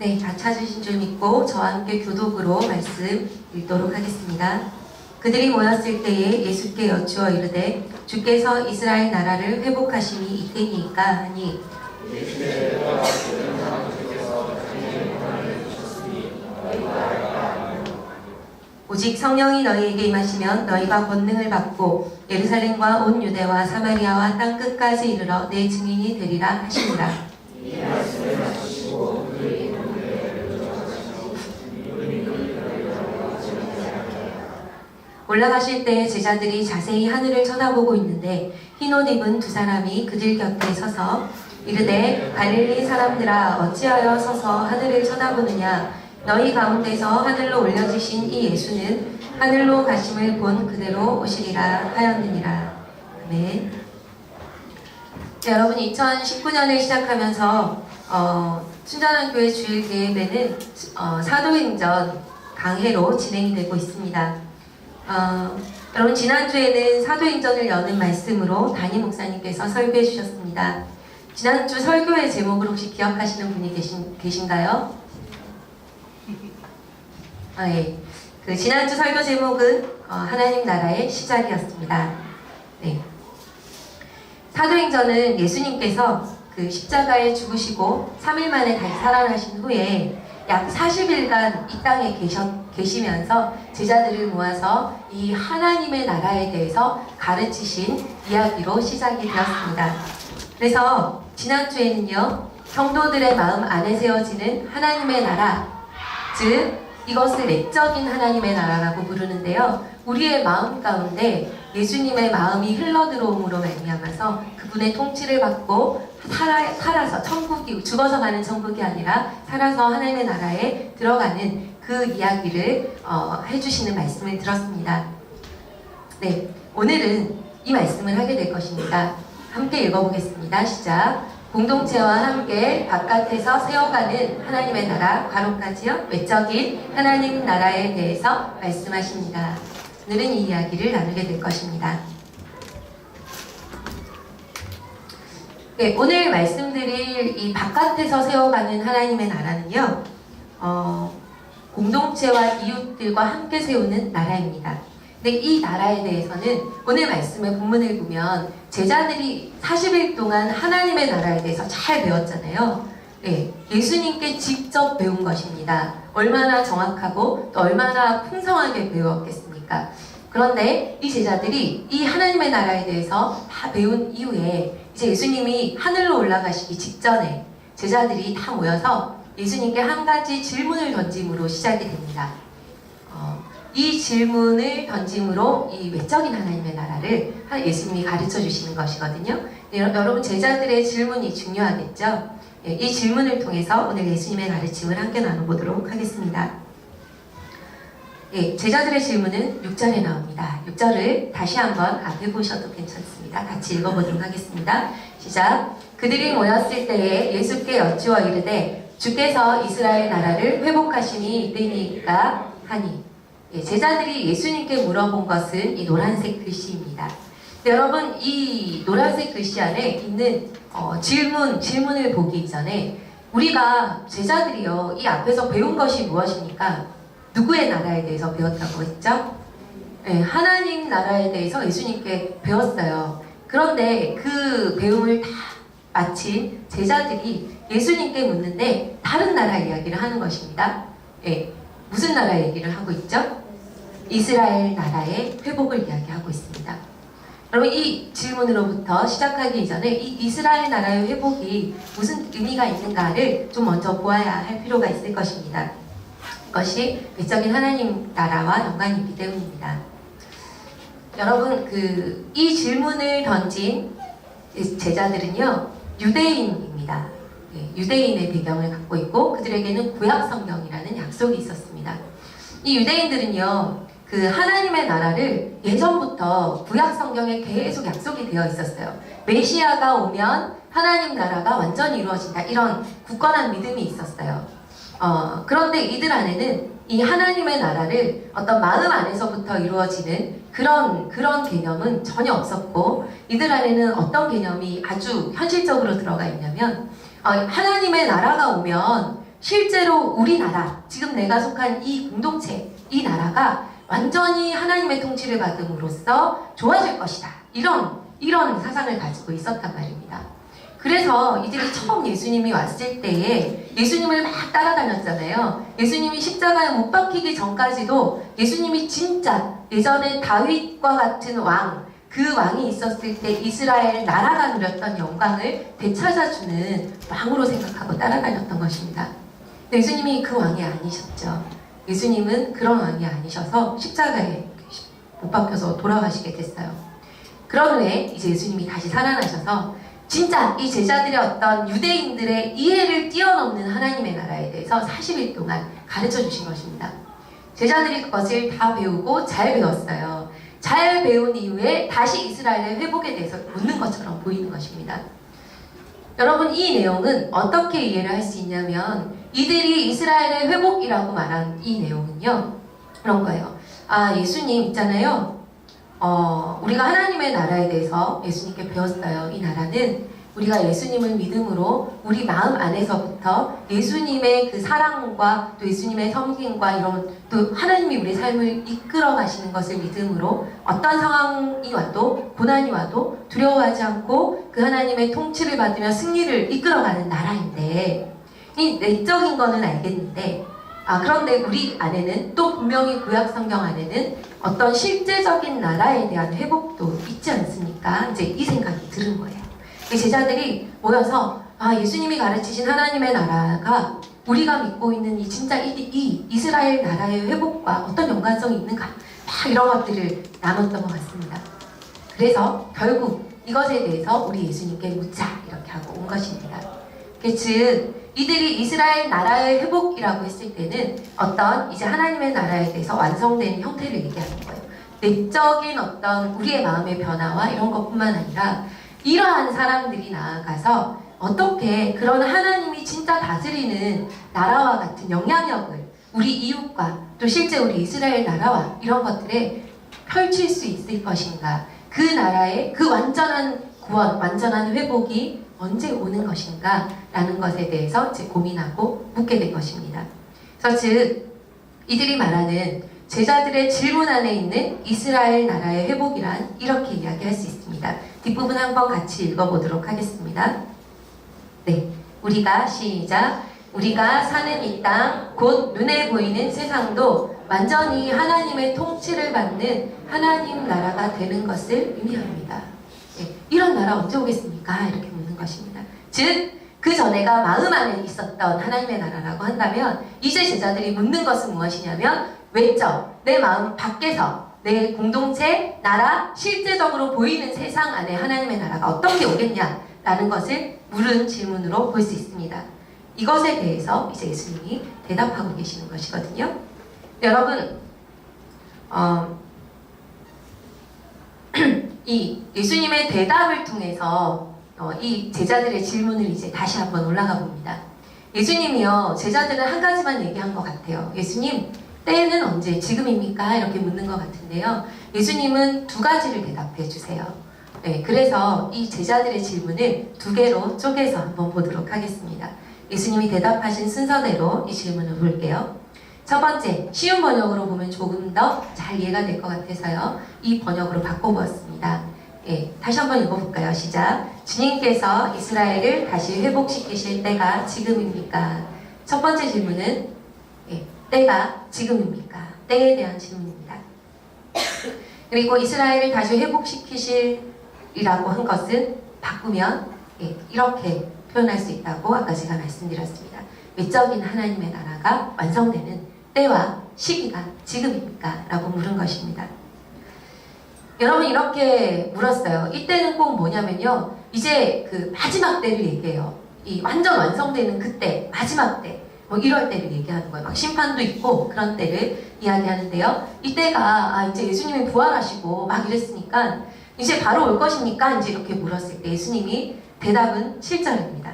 네, 다 찾으신 줄 믿고 저와 함께 교독으로 말씀 읽도록 하겠습니다. 그들이 모였을 때에 예수께 여쭈어 이르되 주께서 이스라엘 나라를 회복하심이 이때니이까 하니 오직 성령이 너희에게 임하시면 너희가 권능을 받고 예루살렘과 온 유대와 사마리아와 땅 끝까지 이르러 내 증인이 되리라 하시니라. 올라가실 때 제자들이 자세히 하늘을 쳐다보고 있는데 흰옷 입은 두 사람이 그들 곁에 서서 이르되 갈릴리 사람들아 어찌하여 서서 하늘을 쳐다보느냐 너희 가운데서 하늘로 올려지신 이 예수는 하늘로 가심을 본 그대로 오시리라 하였느니라. 아멘. 네, 여러분 2019년을 시작하면서 순전한 교회 주일 계획에는 사도행전 강해로 진행이 되고 있습니다. 여러분 지난주에는 사도행전을 여는 말씀으로 담임 목사님께서 설교해 주셨습니다. 지난주 설교의 제목을 혹시 기억하시는 분이 계신가요? 예. 그 지난주 설교 제목은 하나님 나라의 시작이었습니다. 네. 사도행전은 예수님께서 그 십자가에 죽으시고 3일 만에 다시 살아나신 후에 약 40일간 이 땅에 계시면서 제자들을 모아서 이 하나님의 나라에 대해서 가르치신 이야기로 시작이 되었습니다. 그래서 지난주에는요, 성도들의 마음 안에 세워지는 하나님의 나라, 즉 이것을 내적인 하나님의 나라라고 부르는데요. 우리의 마음 가운데 예수님의 마음이 흘러들어옴으로 말미암아서 그분의 통치를 받고 살아서 천국이 죽어서 가는 천국이 아니라 살아서 하나님의 나라에 들어가는 그 이야기를 해주시는 말씀을 들었습니다. 네, 오늘은 이 말씀을 하게 될 것입니다. 함께 읽어보겠습니다. 시작. 공동체와 함께 바깥에서 세워가는 하나님의 나라, 괄호까지요, 외적인 하나님 나라에 대해서 말씀하십니다. 오늘은 이 이야기를 나누게 될 것입니다. 네, 오늘 말씀드릴 이 바깥에서 세워가는 하나님의 나라는요, 공동체와 이웃들과 함께 세우는 나라입니다. 근데 이 나라에 대해서는 오늘 말씀의 본문을 보면 제자들이 40일 동안 하나님의 나라에 대해서 잘 배웠잖아요. 네, 예수님께 직접 배운 것입니다. 얼마나 정확하고 또 얼마나 풍성하게 배웠겠습니까? 그런데 이 제자들이 이 하나님의 나라에 대해서 다 배운 이후에 이제 예수님이 하늘로 올라가시기 직전에 제자들이 다 모여서 예수님께 한 가지 질문을 던짐으로 시작이 됩니다. 이 질문을 던짐으로 이 외적인 하나님의 나라를 예수님이 가르쳐 주시는 것이거든요. 네, 여러분 제자들의 질문이 중요하겠죠? 네, 이 질문을 통해서 오늘 예수님의 가르침을 함께 나눠보도록 하겠습니다. 네, 제자들의 질문은 6절에 나옵니다. 6절을 다시 한번 앞에 보셔도 괜찮습니다. 같이 읽어보도록 하겠습니다. 시작. 그들이 모였을 때에 예수께 여쭈어 이르되 주께서 이스라엘 나라를 회복하심이 이때니이까 하니. 예, 제자들이 예수님께 물어본 것은 이 노란색 글씨입니다. 여러분 이 노란색 글씨 안에 있는 질문을 보기 전에 우리가 제자들이요 이 앞에서 배운 것이 무엇입니까? 누구의 나라에 대해서 배웠다고 했죠? 예, 하나님 나라에 대해서 예수님께 배웠어요. 그런데 그 배움을 다 마친 제자들이 예수님께 묻는데 다른 나라 이야기를 하는 것입니다. 예, 무슨 나라 얘기를 하고 있죠? 이스라엘 나라의 회복을 이야기하고 있습니다. 여러분 이 질문으로부터 시작하기 이전에 이 이스라엘 나라의 회복이 무슨 의미가 있는가를 좀 먼저 보아야 할 필요가 있을 것입니다. 이것이 외적인 하나님 나라와 연관이 있기 때문입니다. 여러분 이 질문을 던진 제자들은요 유대인입니다. 유대인의 배경을 갖고 있고 그들에게는 구약 성경이라는 약속이 있었습니다. 이 유대인들은요 그 하나님의 나라를 예전부터 구약 성경에 계속 약속이 되어 있었어요. 메시아가 오면 하나님 나라가 완전히 이루어진다 이런 굳건한 믿음이 있었어요. 그런데 이들 안에는 이 하나님의 나라를 어떤 마음 안에서부터 이루어지는 그런 개념은 전혀 없었고 이들 안에는 어떤 개념이 아주 현실적으로 들어가 있냐면 하나님의 나라가 오면 실제로 우리나라, 지금 내가 속한 이 공동체, 이 나라가 완전히 하나님의 통치를 받음으로써 좋아질 것이다. 이런 사상을 가지고 있었단 말입니다. 그래서 이들이 처음 예수님이 왔을 때에 예수님을 막 따라다녔잖아요. 예수님이 십자가에 못 박히기 전까지도 예수님이 진짜 예전에 다윗과 같은 왕, 그 왕이 있었을 때 이스라엘 나라가 누렸던 영광을 되찾아주는 왕으로 생각하고 따라다녔던 것입니다. 근데 예수님이 그 왕이 아니셨죠. 예수님은 그런 왕이 아니셔서 십자가에 못 박혀서 돌아가시게 됐어요. 그런 후에 이제 예수님이 다시 살아나셔서 진짜 이 제자들의 어떤 유대인들의 이해를 뛰어넘는 하나님의 나라에 대해서 40일 동안 가르쳐 주신 것입니다. 제자들이 그것을 다 배우고 잘 배웠어요. 잘 배운 이후에 다시 이스라엘의 회복에 대해서 묻는 것처럼 보이는 것입니다. 여러분, 이 내용은 어떻게 이해를 할 수 있냐면 이들이 이스라엘의 회복이라고 말한 이 내용은요, 그런 거예요. 아, 예수님 있잖아요. 우리가 하나님의 나라에 대해서 예수님께 배웠어요. 이 나라는 우리가 예수님을 믿음으로 우리 마음 안에서부터 예수님의 그 사랑과 또 예수님의 섬김과 이런 또 하나님이 우리 삶을 이끌어 가시는 것을 믿음으로 어떤 상황이 와도 고난이 와도 두려워하지 않고 그 하나님의 통치를 받으며 승리를 이끌어가는 나라인데, 이 내적인 거는 알겠는데 그런데 우리 안에는 또 분명히 구약 성경 안에는 어떤 실제적인 나라에 대한 회복도 있지 않습니까? 이제 이 생각이 드는 거예요. 제자들이 모여서 예수님이 가르치신 하나님의 나라가 우리가 믿고 있는 이 진짜 이 이스라엘 나라의 회복과 어떤 연관성이 있는가, 막 이런 것들을 나눴던 것 같습니다. 그래서 결국 이것에 대해서 우리 예수님께 묻자 이렇게 하고 온 것입니다. 즉 이들이 이스라엘 나라의 회복이라고 했을 때는 어떤 이제 하나님의 나라에 대해서 완성된 형태를 얘기하는 거예요. 내적인 어떤 우리의 마음의 변화와 이런 것뿐만 아니라 이러한 사람들이 나아가서 어떻게 그런 하나님이 진짜 다스리는 나라와 같은 영향력을 우리 이웃과 또 실제 우리 이스라엘 나라와 이런 것들에 펼칠 수 있을 것인가, 그 나라의 그 완전한 구원, 완전한 회복이 언제 오는 것인가 라는 것에 대해서 이제 고민하고 묻게 된 것입니다. 그래서 즉 이들이 말하는 제자들의 질문 안에 있는 이스라엘 나라의 회복이란 이렇게 이야기할 수 있습니다. 뒷부분 한번 같이 읽어보도록 하겠습니다. 네, 우리가 시작. 우리가 사는 이 땅, 곧 눈에 보이는 세상도 완전히 하나님의 통치를 받는 하나님 나라가 되는 것을 의미합니다. 네, 이런 나라 언제 오겠습니까? 이렇게 묻는 것입니다. 즉 그 전에가 마음 안에 있었던 하나님의 나라라고 한다면 이제 제자들이 묻는 것은 무엇이냐면 외적, 내 마음 밖에서 내 공동체, 나라, 실제적으로 보이는 세상 안에 하나님의 나라가 어떻게 오겠냐라는 것을 물은 질문으로 볼 수 있습니다. 이것에 대해서 이제 예수님이 대답하고 계시는 것이거든요. 여러분, 이 예수님의 대답을 통해서 이 제자들의 질문을 이제 다시 한번 올라가 봅니다. 예수님이요, 제자들은 한 가지만 얘기한 것 같아요. 예수님, 때는 언제, 지금입니까? 이렇게 묻는 것 같은데요. 예수님은 두 가지를 대답해 주세요. 네, 그래서 이 제자들의 질문을 두 개로 쪼개서 한번 보도록 하겠습니다. 예수님이 대답하신 순서대로 이 질문을 볼게요. 첫 번째, 쉬운 번역으로 보면 조금 더 잘 이해가 될 것 같아서요. 이 번역으로 바꿔보았습니다. 예, 다시 한번 읽어볼까요? 시작. 주님께서 이스라엘을 다시 회복시키실 때가 지금입니까? 첫 번째 질문은 때가 지금입니까? 때에 대한 질문입니다. 그리고 이스라엘을 다시 회복시키실이라고 한 것은 바꾸면 이렇게 표현할 수 있다고 아까 제가 말씀드렸습니다. 외적인 하나님의 나라가 완성되는 때와 시기가 지금입니까? 라고 물은 것입니다. 여러분, 이렇게 물었어요. 이때는 꼭 뭐냐면요, 이제 그 마지막 때를 얘기해요. 이 완전 완성되는 그때, 마지막 때, 뭐 이럴 때를 얘기하는 거예요. 막 심판도 있고 그런 때를 이야기하는데요. 이때가 이제 예수님이 부활하시고 막 이랬으니까 이제 바로 올 것입니까? 이제 이렇게 물었을 때 예수님이 대답은 7절입니다.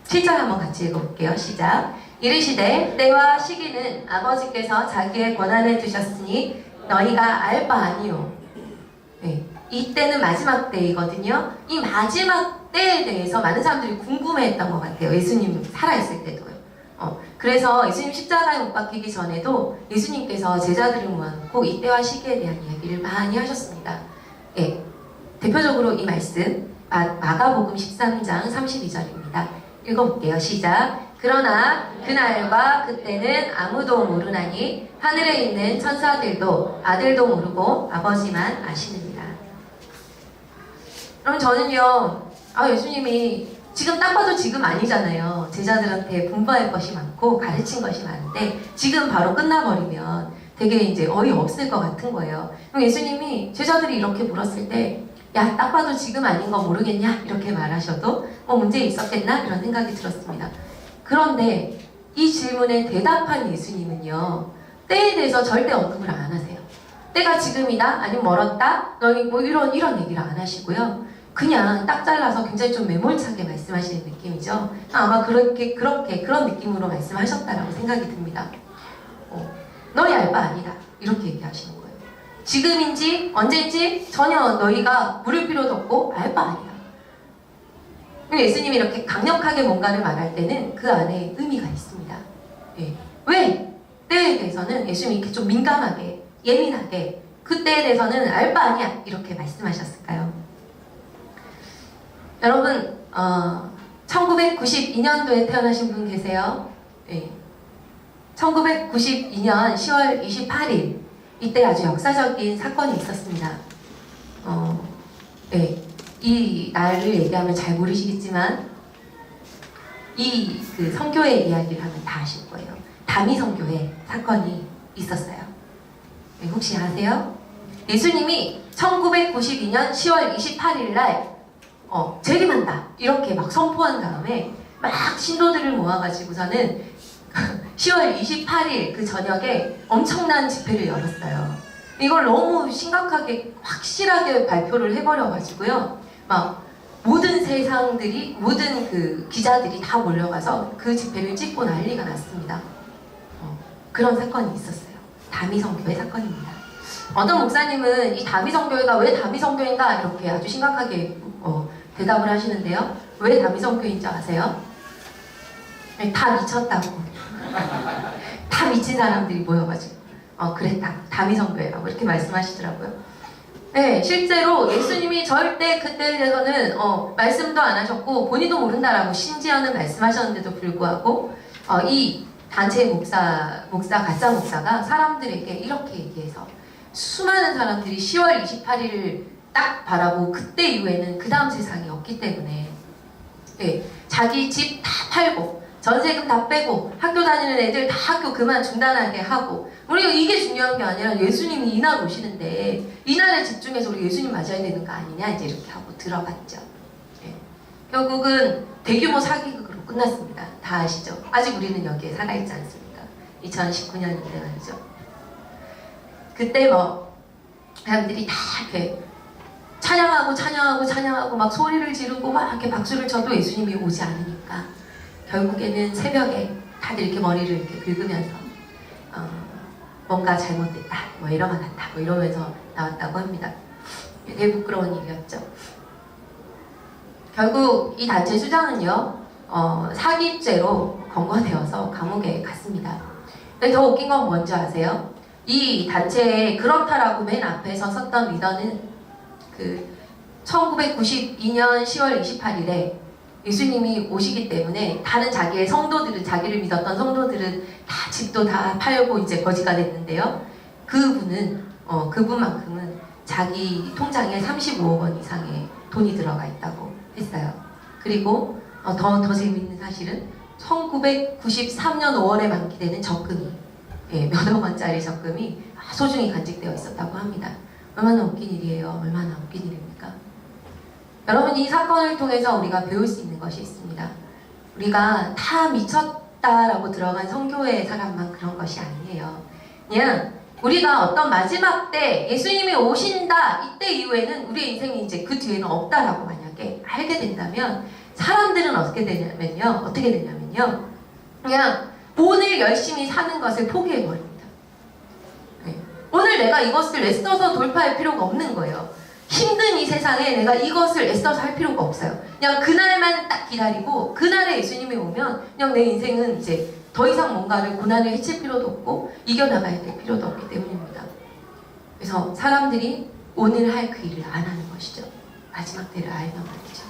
7절 한번 같이 읽어볼게요. 시작. 이르시되 때와 시기는 아버지께서 자기의 권한에 두셨으니 너희가 알 바 아니요. 네, 이때는 마지막 때이거든요. 이 마지막 때에 대해서 많은 사람들이 궁금해했던 것 같아요. 예수님 살아있을 때도요. 그래서 예수님 십자가에 못 박히기 전에도 예수님께서 제자들을 모아놓고 이때와 시기에 대한 이야기를 많이 하셨습니다. 예, 대표적으로 이 말씀 마가복음 13장 32절입니다. 읽어볼게요. 시작. 그러나 그날과 그때는 아무도 모르나니 하늘에 있는 천사들도 아들도 모르고 아버지만 아시느니라. 그럼 저는요, 예수님이 지금 딱 봐도 지금 아니잖아요. 제자들한테 분부할 것이 많고 가르친 것이 많은데 지금 바로 끝나버리면 되게 이제 어이없을 것 같은 거예요. 그럼 예수님이 제자들이 이렇게 물었을 때 야, 딱 봐도 지금 아닌 거 모르겠냐? 이렇게 말하셔도 문제 있었겠나? 이런 생각이 들었습니다. 그런데 이 질문에 대답한 예수님은요, 때에 대해서 절대 언급을 안 하세요. 때가 지금이다? 아니면 멀었다? 너희 이런 얘기를 안 하시고요. 그냥 딱 잘라서 굉장히 좀 매몰차게 말씀하시는 느낌이죠. 아마 그런 느낌으로 말씀하셨다라고 생각이 듭니다. 너희 알 바 아니다. 이렇게 얘기하시는 거예요. 지금인지 언제인지 전혀 너희가 물을 필요도 없고 알 바 아니다. 예수님이 이렇게 강력하게 뭔가를 말할 때는 그 안에 의미가 있습니다. 예. 왜? 때에 대해서는 예수님이 이렇게 좀 민감하게, 예민하게 그때에 대해서는 알 바 아니야 이렇게 말씀하셨을까요? 여러분, 1992년도에 태어나신 분 계세요? 예. 1992년 10월 28일 이때 아주 역사적인 사건이 있었습니다. 네. 이 날을 얘기하면 잘 모르시겠지만 그 선교회 이야기를 하면 다 아실 거예요. 다미 선교회 사건이 있었어요. 네, 혹시 아세요? 예수님이 1992년 10월 28일 날 재림한다 이렇게 막 선포한 다음에 막 신도들을 모아가지고서는 10월 28일 그 저녁에 엄청난 집회를 열었어요. 이걸 너무 심각하게 확실하게 발표를 해버려가지고요. 막 모든 세상들이 모든 그 기자들이 다 몰려가서 그 집회를 찍고 난리가 났습니다. 그런 사건이 있었어요. 다미성교회 사건입니다. 어떤 목사님은 이 다미성교회가 왜 다미성교회인가 이렇게 아주 심각하게 대답을 하시는데요. 왜 다미성교회인 줄 아세요? 다 미쳤다고. 다 미친 사람들이 모여가지고 그랬다. 다미성교회라고 이렇게 말씀하시더라고요. 네, 실제로 예수님이 절대 그때에 대해서는 말씀도 안 하셨고 본인도 모른다라고 심지어는 말씀하셨는데도 불구하고 이 단체 가짜 목사가 사람들에게 이렇게 얘기해서 수많은 사람들이 10월 28일을 딱 바라보고 그때 이후에는 그 다음 세상이 없기 때문에 네, 자기 집 다 팔고 전세금 다 빼고 학교 다니는 애들 다 학교 그만 중단하게 하고 우리가 이게 중요한 게 아니라 예수님이 이날 오시는데 이날에 집중해서 우리 예수님 맞아야 되는 거 아니냐 이제 이렇게 하고 들어갔죠. 네. 결국은 대규모 사기극으로 끝났습니다. 다 아시죠? 아직 우리는 여기에 살아있지 않습니까? 2019년인데 말이죠. 그때 사람들이 다 이렇게 찬양하고 막 소리를 지르고 막 이렇게 박수를 쳐도 예수님이 오지 않으니까 결국에는 새벽에 다들 이렇게 머리를 이렇게 긁으면서 뭔가 잘못됐다, 에러가 났다, 이러면서 나왔다고 합니다. 되게 부끄러운 일이었죠. 결국 이 단체 수장은요, 사기죄로 검거되어서 감옥에 갔습니다. 근데 더 웃긴 건 뭔지 아세요? 이 단체에 그렇다라고 맨 앞에 섰던 리더는 1992년 10월 28일에 예수님이 오시기 때문에 다른 자기의 성도들은 자기를 믿었던 성도들은 다 집도 다 팔고 이제 거지가 됐는데요. 그분만큼은 자기 통장에 35억 원 이상의 돈이 들어가 있다고 했어요. 그리고 더 재미있는 사실은 1993년 5월에 만기되는 적금이 몇억 원짜리 적금이 소중히 간직되어 있었다고 합니다. 얼마나 웃긴 일이에요. 얼마나 웃긴 일입니까? 여러분, 이 사건을 통해서 우리가 배울 수 있는 것이 있습니다. 우리가 다 미쳤다라고 들어간 선교회 사람만 그런 것이 아니에요. 그냥 우리가 어떤 마지막 때 예수님이 오신다 이때 이후에는 우리의 인생이 이제 그 뒤에는 없다라고 만약에 알게 된다면 사람들은 어떻게 되냐면요. 그냥 오늘 열심히 사는 것을 포기해버립니다. 오늘 내가 이것을 애써서 돌파할 필요가 없는 거예요. 힘든 이 세상에 내가 이것을 애써서 할 필요가 없어요. 그냥 그날만 딱 기다리고 그날에 예수님이 오면 그냥 내 인생은 이제 더 이상 뭔가를 고난을 해칠 필요도 없고 이겨나가야 될 필요도 없기 때문입니다. 그래서 사람들이 오늘 할 그 일을 안 하는 것이죠. 마지막 때를 알면 말이죠.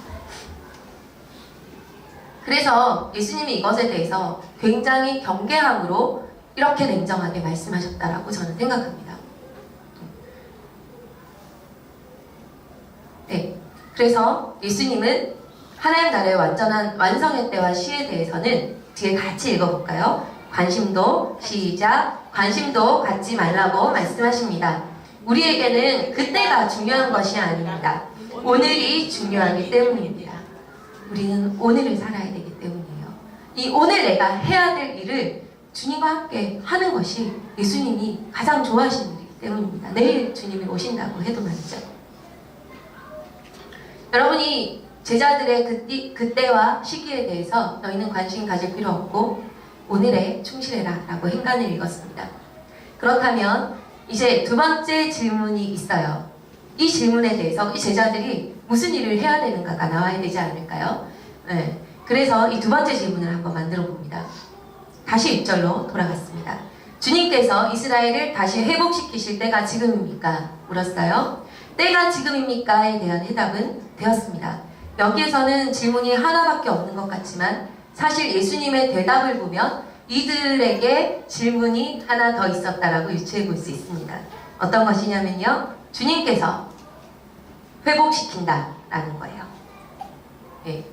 그래서 예수님이 이것에 대해서 굉장히 경계함으로 이렇게 냉정하게 말씀하셨다라고 저는 생각합니다. 네, 그래서 예수님은 하나님 나라의 완전한 완성의 때와 시에 대해서는 뒤에 같이 읽어볼까요? 관심도 시작 관심도 갖지 말라고 말씀하십니다. 우리에게는 그때가 중요한 것이 아닙니다. 오늘이 중요하기 때문입니다. 우리는 오늘을 살아야 되기 때문이에요. 이 오늘 내가 해야 될 일을 주님과 함께 하는 것이 예수님이 가장 좋아하시는 일이기 때문입니다. 내일 주님이 오신다고 해도 말이죠. 여러분이 제자들의 그때와 시기에 대해서 너희는 관심 가질 필요 없고 오늘에 충실해라 라고 행간을 읽었습니다. 그렇다면 이제 두 번째 질문이 있어요. 이 질문에 대해서 이 제자들이 무슨 일을 해야 되는가가 나와야 되지 않을까요? 네. 그래서 이 두 번째 질문을 한번 만들어 봅니다. 다시 6절로 돌아갔습니다. 주님께서 이스라엘을 다시 회복시키실 때가 지금입니까? 물었어요. 때가 지금입니까?에 대한 해답은 되었습니다. 여기에서는 질문이 하나밖에 없는 것 같지만 사실 예수님의 대답을 보면 이들에게 질문이 하나 더 있었다라고 유추해 볼 수 있습니다. 어떤 것이냐면요. 주님께서 회복시킨다라는 거예요. 예.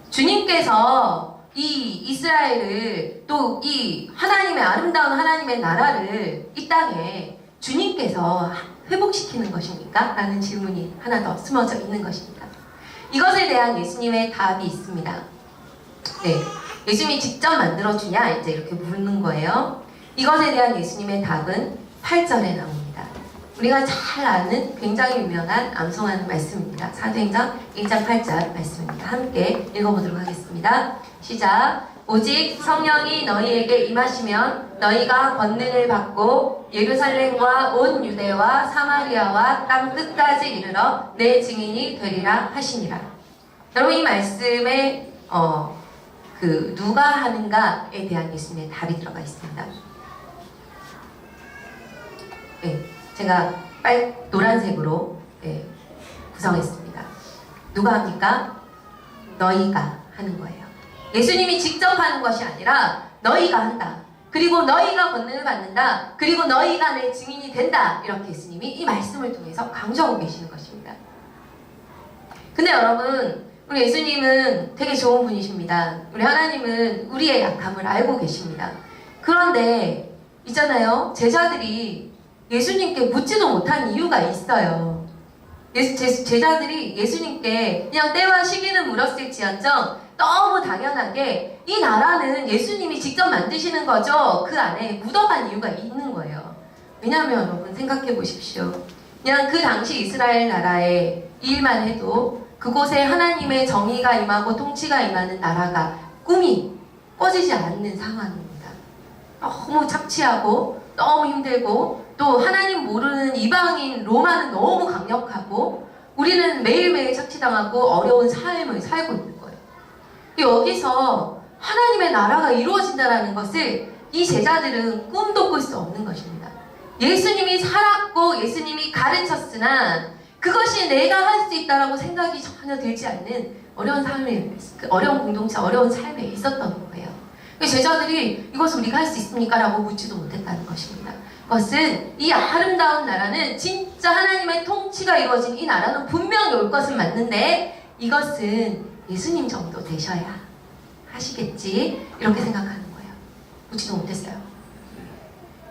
주님께서 이 이스라엘을 또 이 하나님의 아름다운 하나님의 나라를 이 땅에 주님께서 회복시키는 것입니까? 라는 질문이 하나 더 숨어져 있는 것입니다. 이것에 대한 예수님의 답이 있습니다. 네, 예수님이 직접 만들어주냐 이제 이렇게 묻는 거예요. 이것에 대한 예수님의 답은 8절에 나옵니다. 우리가 잘 아는 굉장히 유명한 암송하는 말씀입니다. 사도행전 1장 8절 말씀입니다. 함께 읽어보도록 하겠습니다. 시작. 오직 성령이 너희에게 임하시면 너희가 권능을 받고 예루살렘과 온 유대와 사마리아와 땅 끝까지 이르러 내 증인이 되리라 하시니라. 여러분 이 말씀에 누가 하는가에 대한 예수님의 답이 들어가 있습니다. 네, 제가 노란색으로 구성했습니다. 누가 합니까? 너희가 하는 거예요. 예수님이 직접 하는 것이 아니라 너희가 한다. 그리고 너희가 권능을 받는다. 그리고 너희가 내 증인이 된다. 이렇게 예수님이 이 말씀을 통해서 강조하고 계시는 것입니다. 근데 여러분 우리 예수님은 되게 좋은 분이십니다. 우리 하나님은 우리의 약함을 알고 계십니다. 그런데 있잖아요. 제자들이 예수님께 묻지도 못한 이유가 있어요. 제자들이 예수님께 그냥 때와 시기는 물었을지언정 너무 당연하게 이 나라는 예수님이 직접 만드시는 거죠. 그 안에 묻어간 이유가 있는 거예요. 왜냐하면 여러분 생각해 보십시오. 그냥 그 당시 이스라엘 나라의 일만 해도 그곳에 하나님의 정의가 임하고 통치가 임하는 나라가 꿈이 꿔지지 않는 상황입니다. 너무 착취하고 너무 힘들고 또 하나님 모르는 이방인 로마는 너무 강력하고 우리는 매일매일 착취당하고 어려운 삶을 살고 있는 거예요. 여기서 하나님의 나라가 이루어진다는 것을 이 제자들은 꿈도 꿀 수 없는 것입니다. 예수님이 살았고 예수님이 가르쳤으나 그것이 내가 할 수 있다라고 생각이 전혀 들지 않는 어려운 삶에, 어려운 공동체, 어려운 삶에 있었던 거예요. 제자들이 이것을 우리가 할 수 있습니까? 라고 묻지도 못했다는 것입니다. 그것은 이 아름다운 나라는 진짜 하나님의 통치가 이루어진 이 나라는 분명히 올 것은 맞는데 이것은 예수님 정도 되셔야 하시겠지 이렇게 생각하는 거예요. 묻지도 못했어요.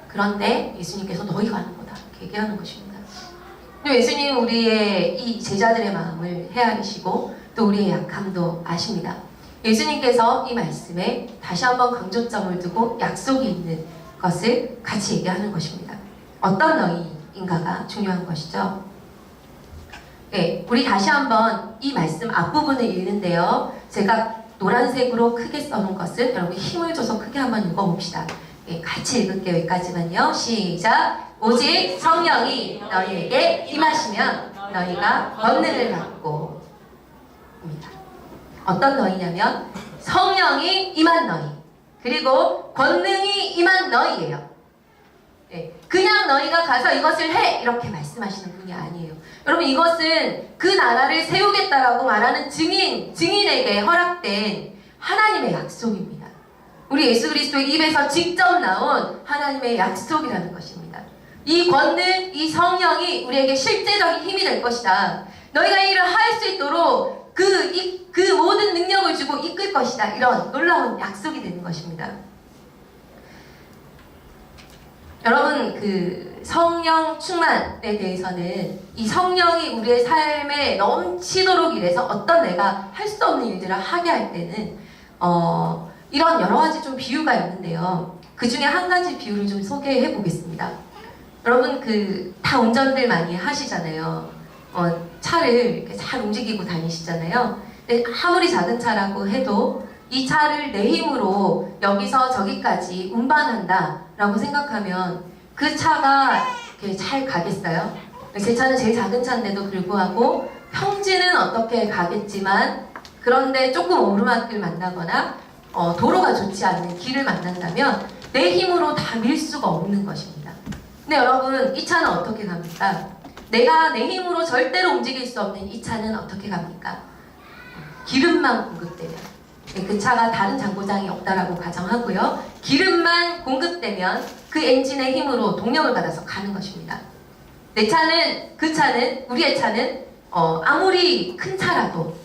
그런데 예수님께서 너희가 하는 거다 이렇게 얘기하는 것입니다. 예수님은 우리의 이 제자들의 마음을 헤아리시고 또 우리의 약함도 아십니다. 예수님께서 이 말씀에 다시 한번 강조점을 두고 약속이 있는 것을 같이 얘기하는 것입니다. 어떤 너희인가가 중요한 것이죠. 네, 우리 다시 한번 이 말씀 앞부분을 읽는데요. 제가 노란색으로 크게 써놓은 것을 여러분 힘을 줘서 크게 한번 읽어봅시다. 네, 같이 읽을게요. 여기까지만요. 시작! 오직 성령이 너희에게 임하시면 너희가 권능을 받고 입니다. 어떤 너희냐면 성령이 임한 너희. 그리고 권능이 임한 너희예요. 네, 그냥 너희가 가서 이것을 해! 이렇게 말씀하시는 분이 아니에요. 여러분, 이것은 그 나라를 세우겠다라고 말하는 증인에게 허락된 하나님의 약속입니다. 우리 예수 그리스도의 입에서 직접 나온 하나님의 약속이라는 것입니다. 이 권능, 이 성령이 우리에게 실제적인 힘이 될 것이다. 너희가 이 일을 할 수 있도록 그 모든 능력을 주고 이끌 것이다. 이런 놀라운 약속이 되는 것입니다. 여러분, 그 성령 충만에 대해서는 이 성령이 우리의 삶에 넘치도록 이래서 어떤 내가 할 수 없는 일들을 하게 할 때는 이런 여러 가지 좀 비유가 있는데요. 그 중에 한 가지 비유를 좀 소개해 보겠습니다. 여러분, 다 운전들 많이 하시잖아요. 차를 이렇게 잘 움직이고 다니시잖아요. 근데 아무리 작은 차라고 해도 이 차를 내 힘으로 여기서 저기까지 운반한다 라고 생각하면 그 차가 이렇게 잘 가겠어요? 제 차는 제일 작은 차인데도 불구하고 평지는 어떻게 가겠지만, 그런데 조금 오르막길 만나거나 도로가 좋지 않은 길을 만난다면 내 힘으로 다 밀 수가 없는 것입니다. 근데 여러분, 이 차는 어떻게 갑니까? 내가 내 힘으로 절대로 움직일 수 없는 이 차는 어떻게 갑니까? 기름만 공급되면, 그 차가 다른 장고장이 없다라고 가정하고요. 기름만 공급되면 그 엔진의 힘으로 동력을 받아서 가는 것입니다. 내 차는, 우리의 차는 아무리 큰 차라도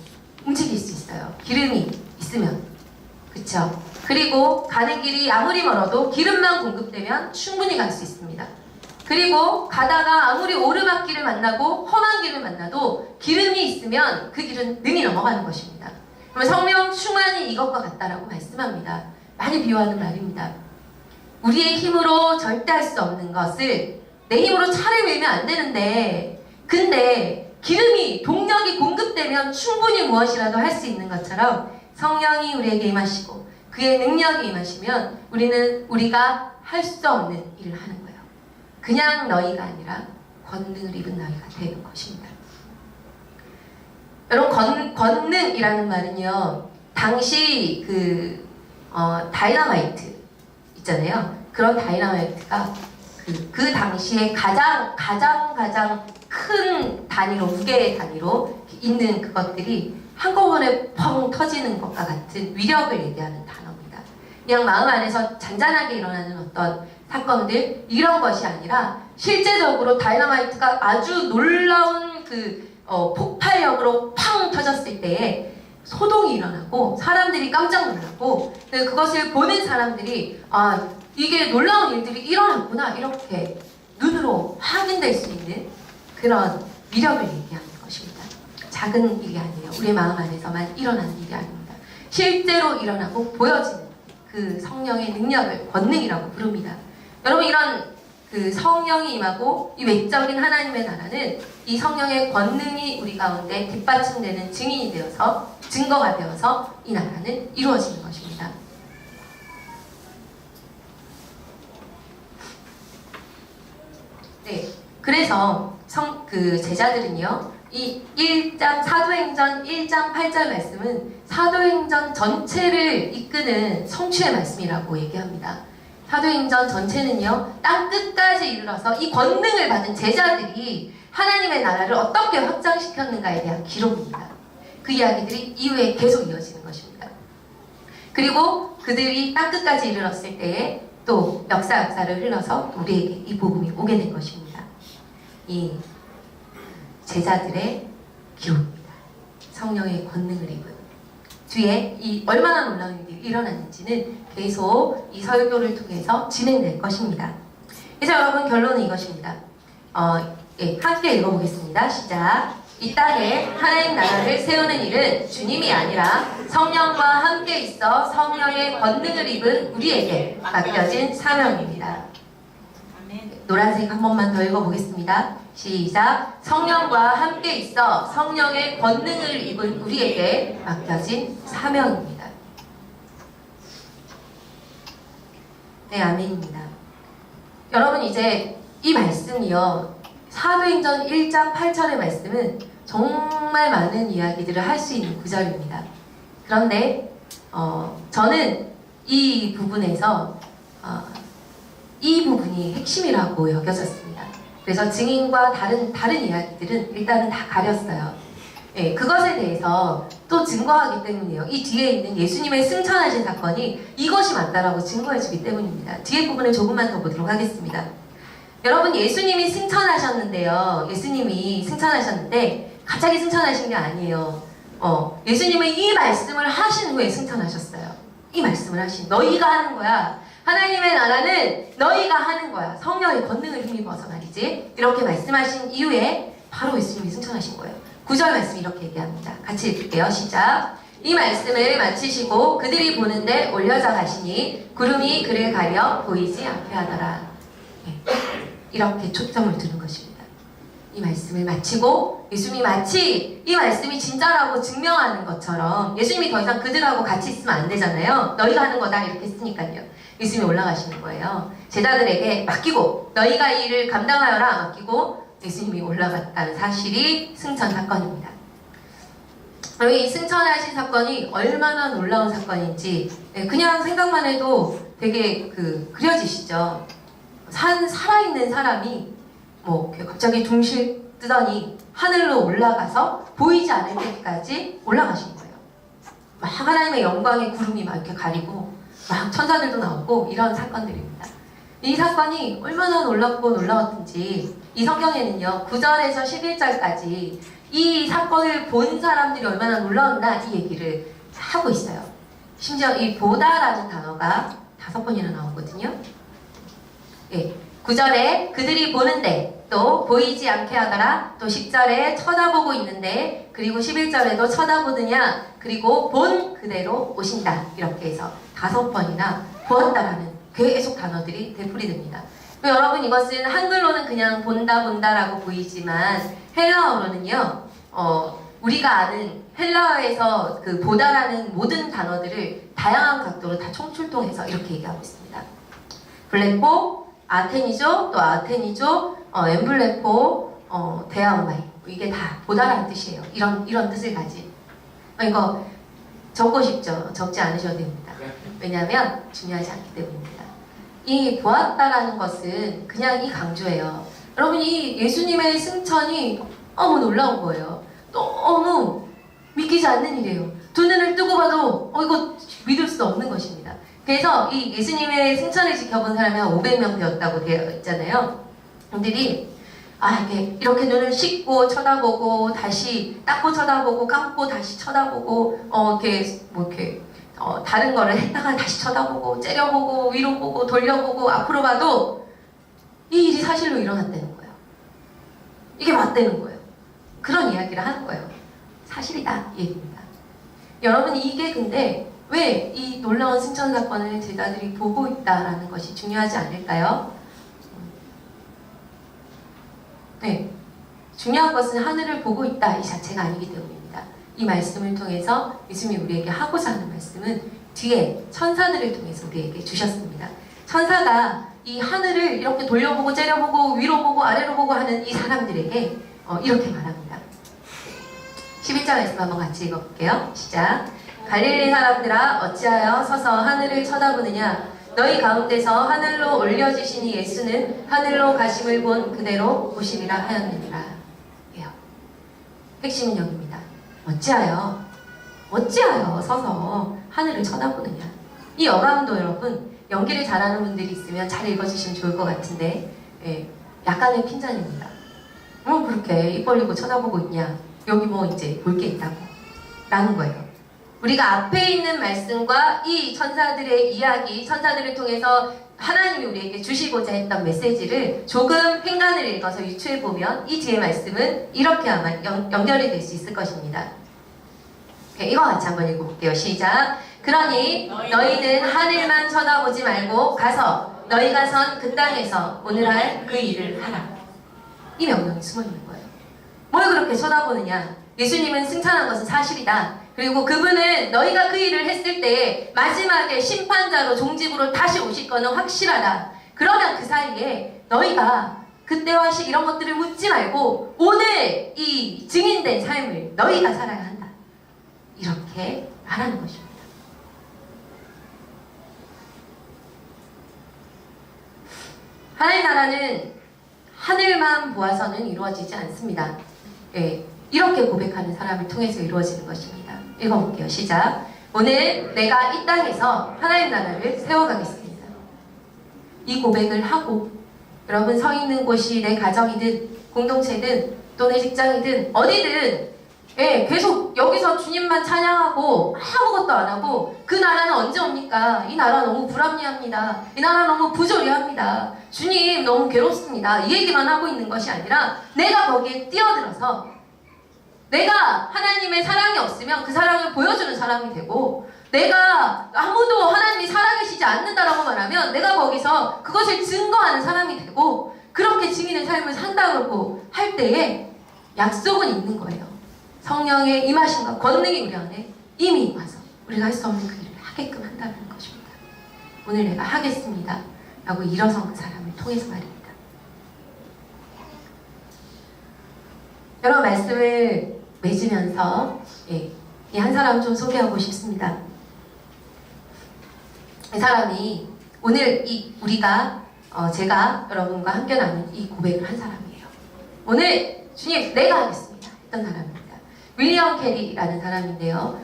움직일 수 있어요. 기름이 있으면. 그쵸? 그리고 가는 길이 아무리 멀어도 기름만 공급되면 충분히 갈 수 있습니다. 그리고 가다가 아무리 오르막길을 만나고 험한 길을 만나도 기름이 있으면 그 길은 능히 넘어가는 것입니다. 그러면 성령 충만이 이것과 같다라고 말씀합니다. 많이 비유하는 말입니다. 우리의 힘으로 절대 할 수 없는 것을 내 힘으로 차를 밀면 안 되는데, 근데 기름이, 동력이 공급되면 충분히 무엇이라도 할 수 있는 것처럼 성령이 우리에게 임하시고 그의 능력이 임하시면 우리가 할 수 없는 일을 하는 거예요. 그냥 너희가 아니라 권능을 입은 너희가 되는 것입니다. 여러분, 권능이라는 말은요, 당시 다이너마이트 있잖아요. 그런 다이너마이트가 그 당시에 가장 큰 단위로, 무게 단위로 있는 그것들이 한꺼번에 펑 터지는 것과 같은 위력을 얘기하는 단어입니다. 그냥 마음 안에서 잔잔하게 일어나는 어떤 사건들, 이런 것이 아니라 실제적으로 다이너마이트가 아주 놀라운 폭발력으로 팡 터졌을 때에 소동이 일어나고 사람들이 깜짝 놀라고, 그것을 보는 사람들이 이게 놀라운 일들이 일어났구나, 이렇게 눈으로 확인될 수 있는 그런 위력을 얘기하는 것입니다. 작은 일이 아니에요. 우리 마음 안에서만 일어나는 일이 아닙니다. 실제로 일어나고 보여지는 그 성령의 능력을 권능이라고 부릅니다. 여러분, 이런 성령이 임하고 이 외적인 하나님의 나라는 이 성령의 권능이 우리 가운데 뒷받침되는 증인이 되어서, 증거가 되어서 이 나라는 이루어지는 것입니다. 네, 그래서 제자들은요, 이 사도행전 1장 8절 말씀은 사도행전 전체를 이끄는 성취의 말씀이라고 얘기합니다. 사도행전 전체는요, 땅 끝까지 이르러서 이 권능을 받은 제자들이 하나님의 나라를 어떻게 확장시켰는가에 대한 기록입니다. 그 이야기들이 이후에 계속 이어지는 것입니다. 그리고 그들이 땅 끝까지 이르렀을 때에 또 역사를 흘러서 우리에게 이 복음이 오게 된 것입니다. 이 제자들의 기록입니다. 성령의 권능을 입은 뒤에 이 얼마나 놀라운 일이 일어났는지는 계속 이 설교를 통해서 진행될 것입니다. 그래서 여러분, 결론은 이것입니다. 함께 읽어보겠습니다. 시작. 이 땅에 하나님 나라를 세우는 일은 주님이 아니라 성령과 함께 있어 성령의 권능을 입은 우리에게 맡겨진 사명입니다. 노란색 한 번만 더 읽어보겠습니다. 시작. 성령과 함께 있어 성령의 권능을 입은 우리에게 맡겨진 사명입니다. 네, 아멘입니다. 여러분, 이제 이 말씀이요, 사도행전 1장 8절의 말씀은 정말 많은 이야기들을 할 수 있는 구절입니다. 그런데 저는 이 부분에서 이 부분이 핵심이라고 여겨졌습니다. 그래서 증인과 다른 이야기들은 일단은 다 가렸어요. 예, 그것에 대해서 또 증거하기 때문이에요. 이 뒤에 있는 예수님의 승천하신 사건이 이것이 맞다라고 증거해주기 때문입니다. 뒤에 부분을 조금만 더 보도록 하겠습니다. 여러분, 예수님이 승천하셨는데요. 예수님이 승천하셨는데 갑자기 승천하신 게 아니에요. 예수님은 이 말씀을 하신 후에 승천하셨어요. 이 말씀을 하신, 너희가 하는 거야. 하나님의 나라는 너희가 하는 거야. 성령의 권능을 힘입어서 말이지. 이렇게 말씀하신 이후에 바로 예수님이 승천하신 거예요. 9절 말씀 이렇게 얘기합니다. 같이 읽을게요. 시작. 이 말씀을 마치시고 그들이 보는데 올려져 가시니 구름이 그를 가려 보이지 않게 하더라. 네. 이렇게 초점을 두는 것입니다. 이 말씀을 마치고 예수님이 마치 이 말씀이 진짜라고 증명하는 것처럼, 예수님이 더 이상 그들하고 같이 있으면 안 되잖아요. 너희가 하는 거다 이렇게 했으니까요. 예수님이 올라가시는 거예요. 제자들에게 맡기고 너희가 이 일을 감당하여라 맡기고 예수님이 올라갔다는 사실이 승천 사건입니다. 여기 이 승천하신 사건이 얼마나 놀라운 사건인지 그냥 생각만 해도 되게 그려지시죠. 살아있는 사람이 갑자기 둥실 뜨더니 하늘로 올라가서 보이지 않을 때까지 올라가신 거예요. 막 하나님의 영광의 구름이 막 이렇게 가리고 막 천사들도 나오고 이런 사건들입니다. 이 사건이 얼마나 놀랍고 놀라웠든지 이 성경에는요 9절에서 11절까지 이 사건을 본 사람들이 얼마나 놀라웠나 이 얘기를 하고 있어요. 심지어 이 보다라는 단어가 5번이나 나오거든요. 예, 9절에 그들이 보는데 또 보이지 않게 하더라. 또 10절에 쳐다보고 있는데, 그리고 11절에도 쳐다보느냐, 그리고 본 그대로 오신다. 이렇게 해서 5번이나 보았다라는 계속 단어들이 되풀이됩니다. 여러분, 이것은 한글로는 그냥 본다라고 보이지만 헬라어로는요 우리가 아는 헬라어에서 그 보다라는 모든 단어들을 다양한 각도로 다 총출동해서 이렇게 얘기하고 있습니다. 블레포, 아테니조, 또 아테니조, 엠블레포, 데아오마이, 이게 다 보다라는 뜻이에요. 이런 뜻을 가진. 이거 적고 싶죠? 적지 않으셔도 됩니다. 왜냐하면 중요하지 않기 때문입니다. 이 보았다라는 것은 그냥 이 강조예요. 여러분, 이 예수님의 승천이 너무 놀라운 거예요. 너무 믿기지 않는 일이에요. 두 눈을 뜨고 봐도 이거 믿을 수 없는 것입니다. 그래서 이 예수님의 승천을 지켜본 사람이 한 500명 되었다고 되어 있잖아요. 분들이 이렇게 눈을 씻고 쳐다보고 다시 닦고 쳐다보고 감고 다시 쳐다보고 다른 거를 했다가 다시 쳐다보고 째려보고 위로 보고 돌려보고 앞으로 봐도 이 일이 사실로 일어났다는 거예요. 이게 맞다는 거예요. 그런 이야기를 하는 거예요. 사실이다 이 얘기입니다. 여러분, 이게 근데 왜 이 놀라운 승천 사건을 제자들이 보고 있다라는 것이 중요하지 않을까요? 네, 중요한 것은 하늘을 보고 있다 이 자체가 아니기 때문입니다. 이 말씀을 통해서 예수님이 우리에게 하고자 하는 말씀은 뒤에 천사들을 통해서 우리에게 주셨습니다. 천사가 이 하늘을 이렇게 돌려보고 째려보고 위로 보고 아래로 보고 하는 이 사람들에게 이렇게 말합니다. 11절 말씀 한번 같이 읽어볼게요. 시작. 갈릴리 사람들아, 어찌하여 서서 하늘을 쳐다보느냐? 너희 가운데서 하늘로 올려주시니 예수는 하늘로 가심을 본 그대로 오시리라 하였느니라. 핵심은 여기입니다. 어찌하여 서서 하늘을 쳐다보느냐? 이 어감도 여러분, 연기를 잘하는 분들이 있으면 잘 읽어주시면 좋을 것 같은데, 약간의 핀잔입니다. 그렇게 입 벌리고 쳐다보고 있냐? 여기 이제 볼 게 있다고 라는 거예요. 우리가 앞에 있는 말씀과 이 천사들의 이야기, 천사들을 통해서 하나님이 우리에게 주시고자 했던 메시지를 조금 행간을 읽어서 유추해보면 이 뒤의 말씀은 이렇게 아마 연결이 될 수 있을 것입니다. 이거 같이 한번 읽어볼게요. 시작. 그러니 너희는 하늘만 쳐다보지 말고 가서 너희가 선 그 땅에서 오늘 할 그 일을 하라. 이 명령이 숨어있는 거예요. 뭘 그렇게 쳐다보느냐? 예수님은 승천한 것은 사실이다. 그리고 그분은 너희가 그 일을 했을 때 마지막에 심판자로 종집으로 다시 오실 거는 확실하다. 그러면 그 사이에 너희가 그때와 시 이런 것들을 묻지 말고 오늘 이 증인된 삶을 너희가 살아야 한다. 이렇게 말하는 것입니다. 하나님 나라는 하늘만 보아서는 이루어지지 않습니다. 예, 이렇게 고백하는 사람을 통해서 이루어지는 것입니다. 읽어볼게요. 시작. 오늘 내가 이 땅에서 하나님 나라를 세워가겠습니다. 이 고백을 하고 여러분 서 있는 곳이 내 가정이든 공동체든 또 내 직장이든 어디든 예, 계속 여기서 주님만 찬양하고 아무것도 안 하고 그 나라는 언제 옵니까? 이 나라 너무 불합리합니다. 이 나라 너무 부조리합니다. 주님 너무 괴롭습니다. 이 얘기만 하고 있는 것이 아니라 내가 거기에 뛰어들어서 내가 하나님의 사랑이 없으면 그 사랑을 보여주는 사람이 되고 내가 아무도 하나님이 살아계시지 않는다라고 말하면 내가 거기서 그것을 증거하는 사람이 되고 그렇게 증인의 삶을 산다고 할 때에 약속은 있는 거예요. 성령의 임하심과 권능이 우리 안에 이미 와서 우리가 할 수 없는 그 일을 하게끔 한다는 것입니다. 오늘 내가 하겠습니다 라고 일어선 사람을 통해서 말입니다. 여러 말씀을 맺으면서 이 한 사람 좀 소개하고 싶습니다. 이 사람이 오늘 우리가 제가 여러분과 함께 나눈 이 고백을 한 사람이에요. 오늘 주님 내가 하겠습니다 했던 사람입니다. 윌리엄 캐리라는 사람인데요.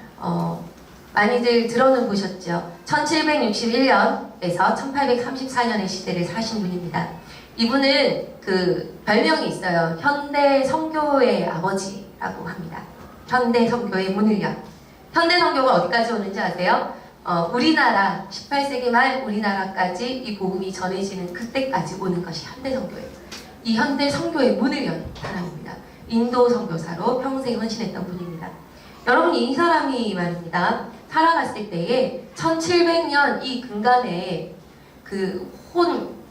많이들 들어는 보셨죠. 1761년에서 1834년의 시대를 사신 분입니다. 이분은 그 별명이 있어요. 현대 선교의 아버지라고 합니다. 현대 선교의 문을 연. 현대 선교가 어디까지 오는지 아세요? 우리나라 18세기 말 우리나라까지 이 복음이 전해지는 그때까지 오는 것이 현대 선교예요. 이 현대 선교의 문을 연 사람입니다. 인도 선교사로 평생 헌신했던 분입니다. 여러분 이 사람이 말입니다. 살아갔을 때에 1700년 이 근간에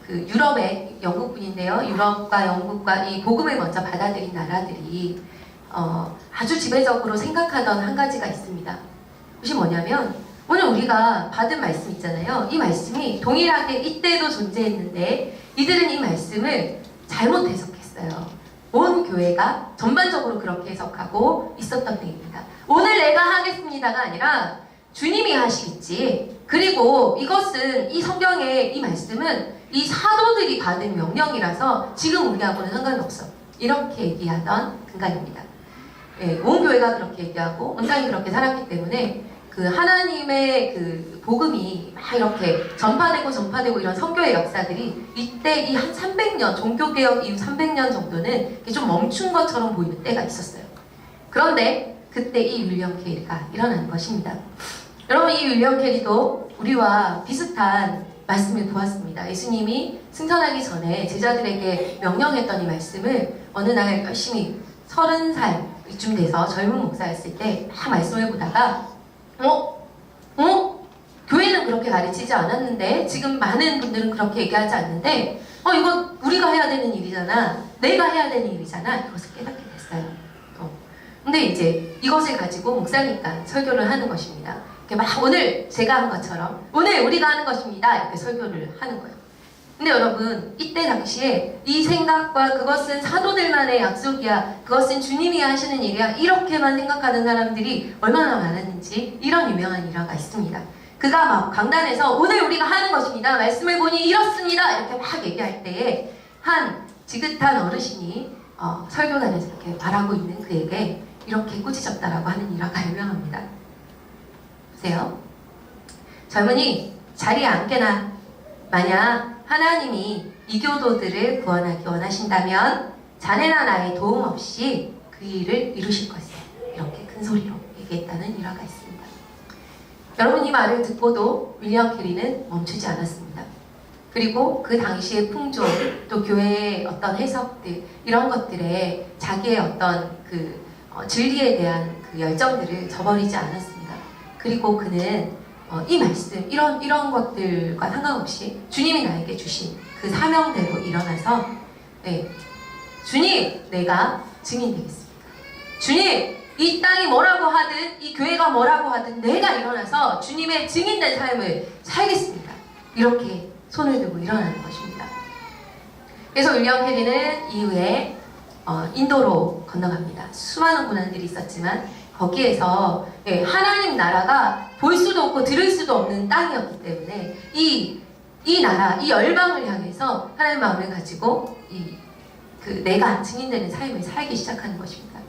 유럽의 영국분인데요. 유럽과 영국과 이 복음을 먼저 받아들인 나라들이 아주 지배적으로 생각하던 한 가지가 있습니다. 그것이 뭐냐면 오늘 우리가 받은 말씀 있잖아요. 이 말씀이 동일하게 이때도 존재했는데 이들은 이 말씀을 잘못 해석했어요. 온 교회가 전반적으로 그렇게 해석하고 있었던 때입니다. 오늘 내가 하겠습니다가 아니라 주님이 하시겠지. 그리고 이것은 이 성경의 이 말씀은 이 사도들이 받은 명령이라서 지금 우리하고는 상관이 없어. 이렇게 얘기하던 근간입니다. 예, 온 교회가 그렇게 얘기하고 온 땅이 그렇게 살았기 때문에 그 하나님의 그 복음이 막 이렇게 전파되고 이런 선교의 역사들이 이때 이 한 300년, 종교개혁 이후 300년 정도는 좀 멈춘 것처럼 보이는 때가 있었어요. 그런데 그때 이 윌리엄 캐리가 일어난 것입니다. 여러분 이 윌리엄 캐리도 우리와 비슷한 말씀을 보았습니다. 예수님이 승천하기 전에 제자들에게 명령했던 이 말씀을 어느 날 열심히 30살 이쯤 돼서 젊은 목사였을 때 막 말씀을 보다가 교회는 그렇게 가르치지 않았는데 지금 많은 분들은 그렇게 얘기하지 않는데 이거 우리가 해야 되는 일이잖아. 내가 해야 되는 일이잖아. 이것을 깨닫게 됐어요. 근데 이제 이것을 가지고 목사니까 설교를 하는 것입니다. 이렇게 막 오늘 제가 한 것처럼 오늘 우리가 하는 것입니다. 이렇게 설교를 하는 거예요. 근데 여러분 이때 당시에 이 생각과 그것은 사도들만의 약속이야. 그것은 주님이 하시는 일이야. 이렇게만 생각하는 사람들이 얼마나 많았는지 이런 유명한 일화가 있습니다. 그가 막 강단에서 오늘 우리가 하는 것입니다. 말씀을 보니 이렇습니다. 이렇게 막 얘기할 때에 한 지긋한 어르신이 설교단에서 이렇게 말하고 있는 그에게 이렇게 꾸짖었다라고 하는 일화가 유명합니다. 보세요. 젊은이 자리에 앉게나 만약 하나님이 이교도들을 구원하기 원하신다면 자네나 나의 도움 없이 그 일을 이루실 것이에요. 이렇게 큰 소리로 얘기했다는 일화가 있습니다. 여러분 이 말을 듣고도 윌리엄 캐리는 멈추지 않았습니다. 그리고 그 당시의 풍조 또 교회의 어떤 해석들 이런 것들에 자기의 어떤 진리에 대한 그 열정들을 저버리지 않았습니다. 그리고 그는 이 말씀 이런 것들과 상관없이 주님이 나에게 주신 그 사명대로 일어나서 주님 내가 증인 되겠습니다. 주님 이 땅이 뭐라고 하든 이 교회가 뭐라고 하든 내가 일어나서 주님의 증인된 삶을 살겠습니다. 이렇게 손을 들고 일어나는 것입니다. 그래서 윌리엄 캐리는 이후에 인도로 건너갑니다. 수많은 고난들이 있었지만 거기에서 하나님 나라가 볼 수도 없고 들을 수도 없는 땅이었기 때문에 이 이 나라, 이 열방을 향해서 하나님의 마음을 가지고 내가 증인되는 삶을 살기 시작하는 것입니다.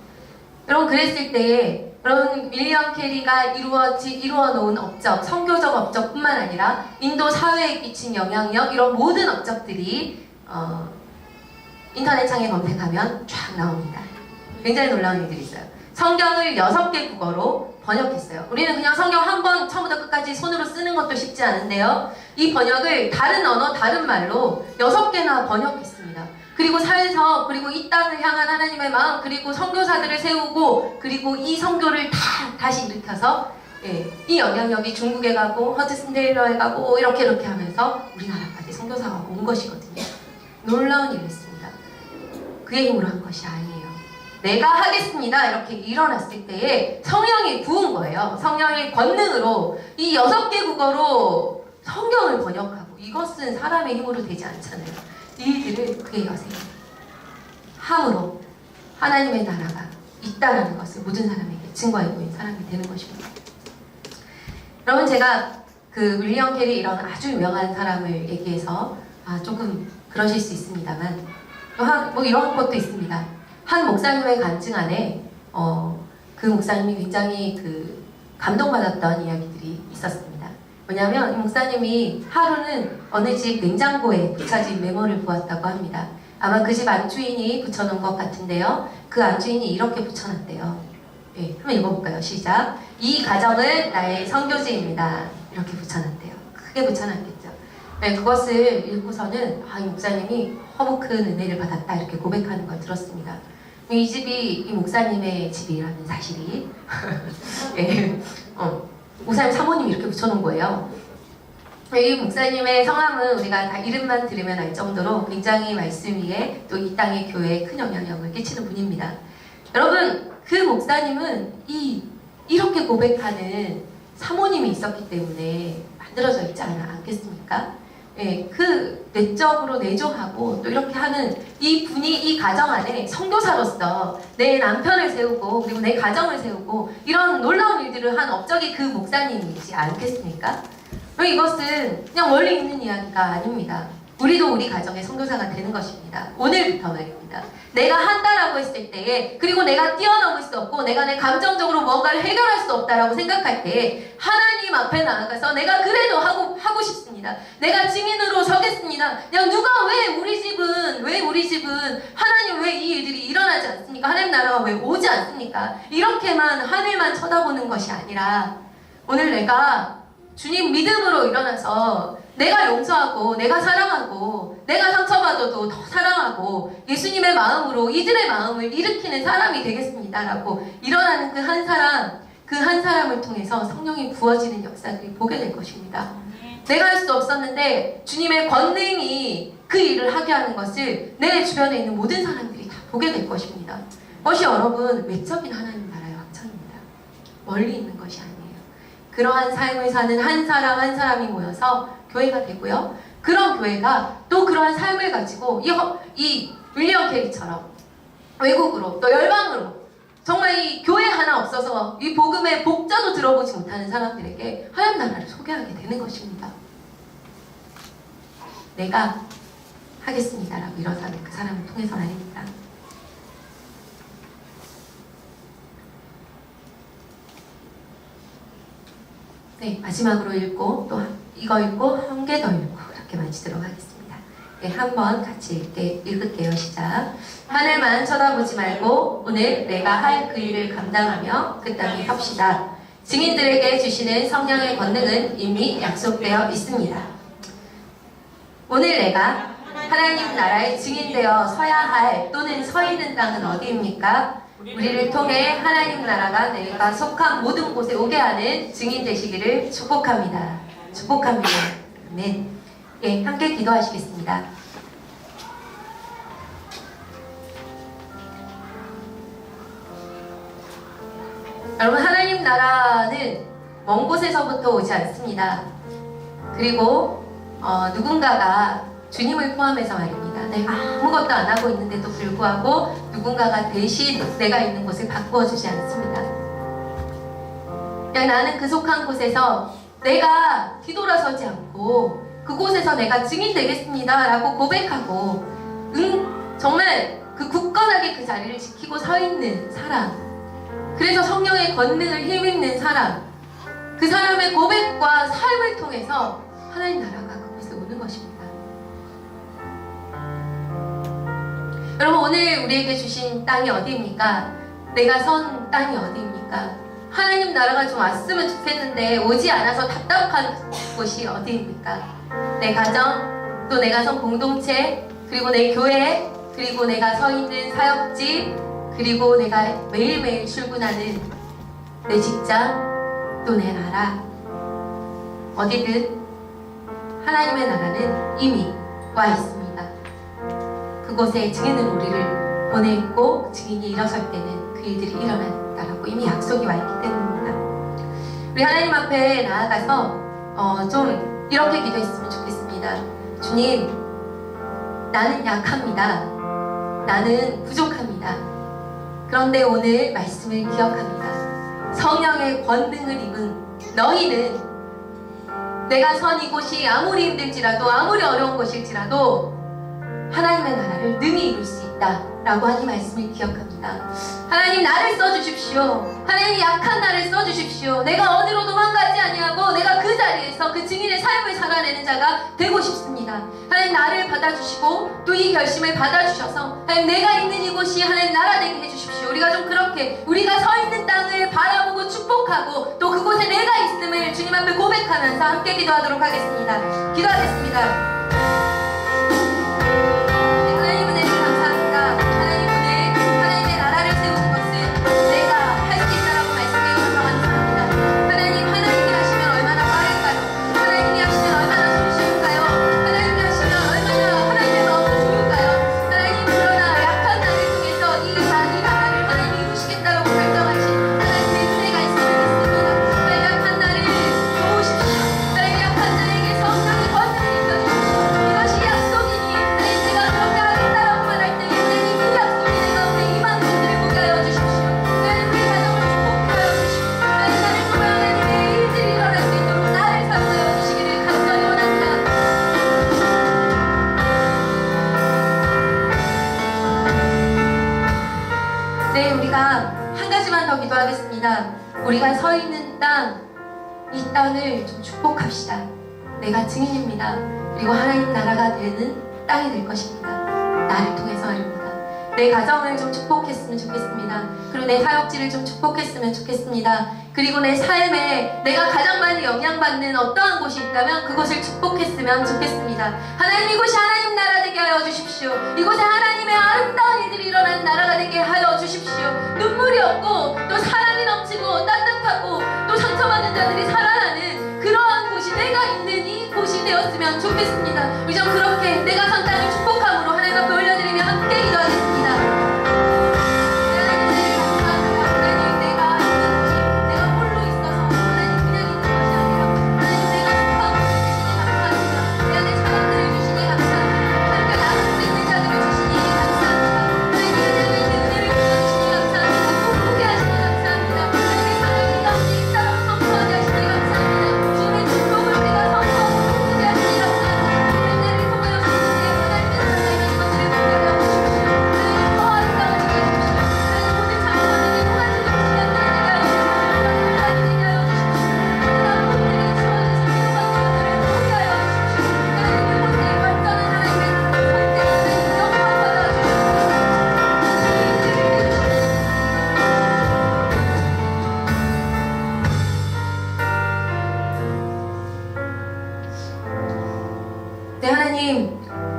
여러분, 그랬을 때에 여러분, 윌리엄 캐리가 이루어 놓은 업적, 선교적 업적뿐만 아니라 인도 사회에 끼친 영향력, 이런 모든 업적들이 인터넷 창에 검색하면 쫙 나옵니다. 굉장히 놀라운 일들이 있어요. 성경을 6개 국어로 번역했어요. 우리는 그냥 성경 한 번 처음부터 끝까지 손으로 쓰는 것도 쉽지 않은데요. 이 번역을 다른 언어, 다른 말로 6개나 번역했습니다. 그리고 사에서, 그리고 이 땅을 향한 하나님의 마음, 그리고 선교사들을 세우고, 그리고 이 선교를 다시 일으켜서 이 영향력이 중국에 가고 허드슨 테일러에 가고 이렇게 하면서 우리나라까지 선교사가 온 것이거든요. 놀라운 일이었습니다. 그의 힘으로 한 것이 아니에요. 내가 하겠습니다 이렇게 일어났을 때에 성령이 부은 거예요. 성령의 권능으로 이 6개 국어로 성경을 번역하고, 이것은 사람의 힘으로 되지 않잖아요. 이 일들을 그의 여생이 함으로 하나님의 나라가 있다는 것을 모든 사람에게 증거해 보인 사람이 되는 것입니다. 여러분, 제가 그 윌리엄 캐리 이런 아주 유명한 사람을 얘기해서 조금 그러실 수 있습니다만, 뭐 이런 것도 있습니다. 한 목사님의 간증 안에 그 목사님이 굉장히 감동받았던 이야기들이 있었습니다. 뭐냐면 이 목사님이 하루는 어느 집 냉장고에 붙여진 메모를 보았다고 합니다. 아마 그 집 안주인이 붙여놓은 것 같은데요. 그 안주인이 이렇게 붙여놨대요. 한번 읽어볼까요? 시작. 이 가정은 나의 선교지입니다. 이렇게 붙여놨대요. 크게 붙여놨겠죠. 그것을 읽고서는 이 목사님이 너무 큰 은혜를 받았다 이렇게 고백하는 걸 들었습니다. 이 집이 이 목사님의 집이라는 사실이 목사님 사모님이 이렇게 붙여놓은 거예요. 이 목사님의 성함은 우리가 다 이름만 들으면 알 정도로 굉장히 말씀 위에 또 이 땅의 교회에 큰 영향력을 끼치는 분입니다. 여러분, 그 목사님은 이렇게 고백하는 사모님이 있었기 때문에 만들어져 있지 않겠습니까? 그 내적으로 내조하고 또 이렇게 하는 이 분이 이 가정 안에 선교사로서 내 남편을 세우고 그리고 내 가정을 세우고 이런 놀라운 일들을 한 업적이 그 목사님이지 않겠습니까? 이것은 그냥 멀리 있는 이야기가 아닙니다. 우리도 우리 가정의 선교사가 되는 것입니다. 오늘부터 말입니다. 내가 한다라고 했을 때에, 그리고 내가 뛰어넘을 수 없고 내가 내 감정적으로 뭔가를 해결할 수 없다라고 생각할 때에 하나님 앞에 나아가서 내가 그래도 하고 싶습니다. 내가 증인으로 서겠습니다. 그냥 누가 왜 우리 집은 하나님 왜 이 일들이 일어나지 않습니까? 하나님 나라가 왜 오지 않습니까? 이렇게만 하늘만 쳐다보는 것이 아니라 오늘 내가 주님 믿음으로 일어나서 내가 용서하고 내가 사랑하고 내가 상처받아도 더 사랑하고 예수님의 마음으로 이들의 마음을 일으키는 사람이 되겠습니다 라고 일어나는 그 한 사람을 통해서 성령이 부어지는 역사들이 보게 될 것입니다. 내가 할 수 없었는데 주님의 권능이 그 일을 하게 하는 것을 내 주변에 있는 모든 사람들이 다 보게 될 것입니다. 그것이 여러분 외적인 하나님 나라의 확장입니다. 멀리 있는 것이 아니에요. 그러한 삶을 사는 한 사람 한 사람이 모여서 교회가 되고요. 그런 교회가 또 그러한 삶을 가지고 이 윌리엄 캐리처럼 외국으로 또 열방으로 정말 이 교회 하나 없어서 이 복음의 복자도 들어보지 못하는 사람들에게 하나님 나라를 소개하게 되는 것입니다. 내가 하겠습니다라고 일어서는 그 사람을 통해서 말입니다. 네, 마지막으로 읽고 또 이거 읽고 한 개 더 읽고 이렇게 마치도록 하겠습니다. 네, 한번 같이 읽을게요. 시작. 하늘만 쳐다보지 말고 오늘 내가 할 그 일을 감당하며 그 땅에 섭시다. 증인들에게 주시는 성령의 권능은 이미 약속되어 있습니다. 오늘 내가 하나님 나라의 증인되어 서야 할 또는 서 있는 땅은 어디입니까? 우리를 통해 하나님 나라가 내가 속한 모든 곳에 오게 하는 증인 되시기를 축복합니다. 축복합니다. 아멘. 예, 함께 기도하시겠습니다. 여러분, 하나님 나라는 먼 곳에서부터 오지 않습니다. 그리고 누군가가 주님을 포함해서 말입니다. 내가 아무것도 안 하고 있는데도 불구하고 누군가가 대신 내가 있는 곳을 바꾸어 주지 않습니다. 그냥 나는 그 속한 곳에서 내가 뒤돌아서지 않고 그곳에서 내가 증인 되겠습니다 라고 고백하고 정말 그 굳건하게 그 자리를 지키고 서 있는 사람, 그래서 성령의 권능을 힘입는 사람, 그 사람의 고백과 삶을 통해서 하나님 나라가 그곳에 오는 것입니다. 여러분, 오늘 우리에게 주신 땅이 어디입니까? 내가 선 땅이 어디입니까? 하나님 나라가 좀 왔으면 좋겠는데 오지 않아서 답답한 곳이 어디입니까? 내 가정, 또 내가 선 공동체, 그리고 내 교회, 그리고 내가 서 있는 사역지, 그리고 내가 매일매일 출근하는 내 직장, 또 내 나라, 어디든 하나님의 나라는 이미 와 있습니다. 그곳에 증인으로 우리를 보냈고 증인이 일어설 때는 그 일들이 일어난다라고 이미 약속이 와 있기 때문입니다. 우리 하나님 앞에 나아가서 좀 이렇게 기도했으면 좋겠습니다. 주님, 나는 약합니다. 나는 부족합니다. 그런데 오늘 말씀을 기억합니다. 성령의 권능을 입은 너희는 내가 선 이곳이 아무리 힘들지라도, 아무리 어려운 곳일지라도 하나님의 나라를 능히 이룰 수 있다 라고 하는 말씀을 기억합니다. 하나님, 나를 써주십시오. 하나님, 약한 나를 써주십시오. 내가 어디로 도망가지 아니하고 내가 그 자리에서 그 증인의 삶을 살아내는 자가 되고 싶습니다. 하나님, 나를 받아주시고 또 이 결심을 받아주셔서 하나님, 내가 있는 이곳이 하나님 나라 되게 해주십시오. 우리가 좀 그렇게 우리가 서 있는 땅을 바라보고 축복하고 또 그곳에 내가 있음을 주님 앞에 고백하면서 함께 기도하도록 하겠습니다. 기도하겠습니다. 네, 우리가 한 가지만 더 기도하겠습니다. 우리가 서 있는 땅, 이 땅을 좀 축복합시다. 내가 증인입니다. 그리고 하나님 나라가 되는 땅이 될 것입니다. 나를 통해서 말입니다. 내 가정을 좀 축복했으면 좋겠습니다. 그리고 내 사역지를 좀 축복했으면 좋겠습니다. 그리고 내 삶에 내가 가장 많이 영향받는 어떠한 곳이 있다면 그곳을 축복했으면 좋겠습니다. 하나님, 이곳이 하나님 나라 되게 하여 주십시오. 이곳에 하나님의 아름다운 일들이 일어나는 나라가 되게 하여 주십시오. 눈물이 없고 또 사랑이 넘치고 따뜻하고 또 상처받는 자들이 살아나는 그러한 곳이 내가 있는 이 곳이 되었으면 좋겠습니다. 우리 좀 그렇게 내가 선 땅을 축복함으로 하나님 앞에 올려드리며 함께 기도하겠습니다.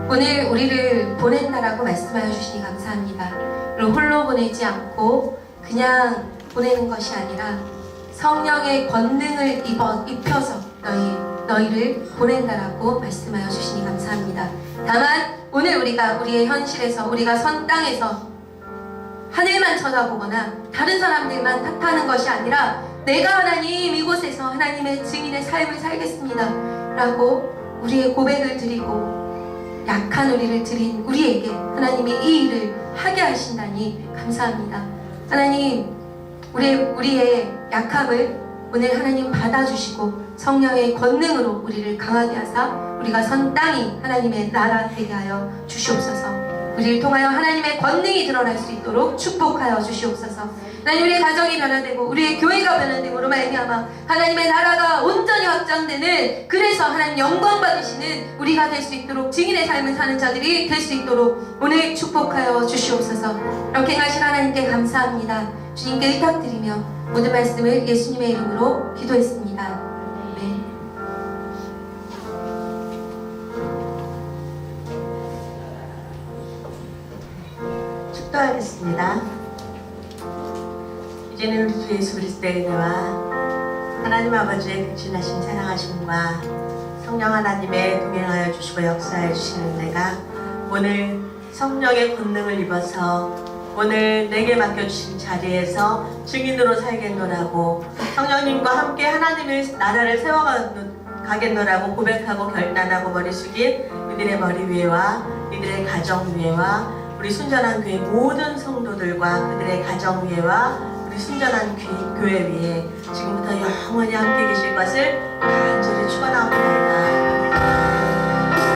오늘 우리를 보낸다라고 말씀하여 주시니 감사합니다. 우리를 홀로 보내지 않고 그냥 보내는 것이 아니라 성령의 권능을 입혀서 너희를 보낸다라고 말씀하여 주시니 감사합니다. 다만 오늘 우리가 우리의 현실에서 우리가 선 땅에서 하늘만 쳐다보거나 다른 사람들만 탓하는 것이 아니라 내가 하나님 이곳에서 하나님의 증인의 삶을 살겠습니다 라고 우리의 고백을 드리고 약한 우리를 드린 우리에게 하나님이 이 일을 하게 하신다니 감사합니다. 하나님, 우리의 약함을 오늘 하나님 받아주시고 성령의 권능으로 우리를 강하게 하사 우리가 선 땅이 하나님의 나라 되게 하여 주시옵소서. 우리를 통하여 하나님의 권능이 드러날 수 있도록 축복하여 주시옵소서. 하나님, 우리의 가정이 변화되고 우리의 교회가 변화됨으로 말미암아 하나님의 나라가 온전히 확장되는, 그래서 하나님 영광 받으시는 우리가 될 수 있도록, 증인의 삶을 사는 자들이 될 수 있도록 오늘 축복하여 주시옵소서. 이렇게 하신 하나님께 감사합니다. 주님께 의탁드리며 모든 말씀을 예수님의 이름으로 기도했습니다. 아멘. 축도하겠습니다. 이제는 우리 주 예수 그리스도의 은혜와 하나님 아버지의 극진하신 사랑하심과 성령 하나님의 동행하여 주시고 역사해 주시는 은혜가 오늘 성령의 권능을 입어서 오늘 내게 맡겨주신 자리에서 증인으로 살겠노라고, 성령님과 함께 하나님의 나라를 세워가겠노라고 고백하고 결단하고 머리 숙인 이들의 머리 위에와 이들의 가정 위에와 우리 순전한 교회 모든 성도들과 그들의 가정 위에와 우리 순전한 교회 위에 지금부터 영원히 함께 계실 것을 간절히 축원하옵니다.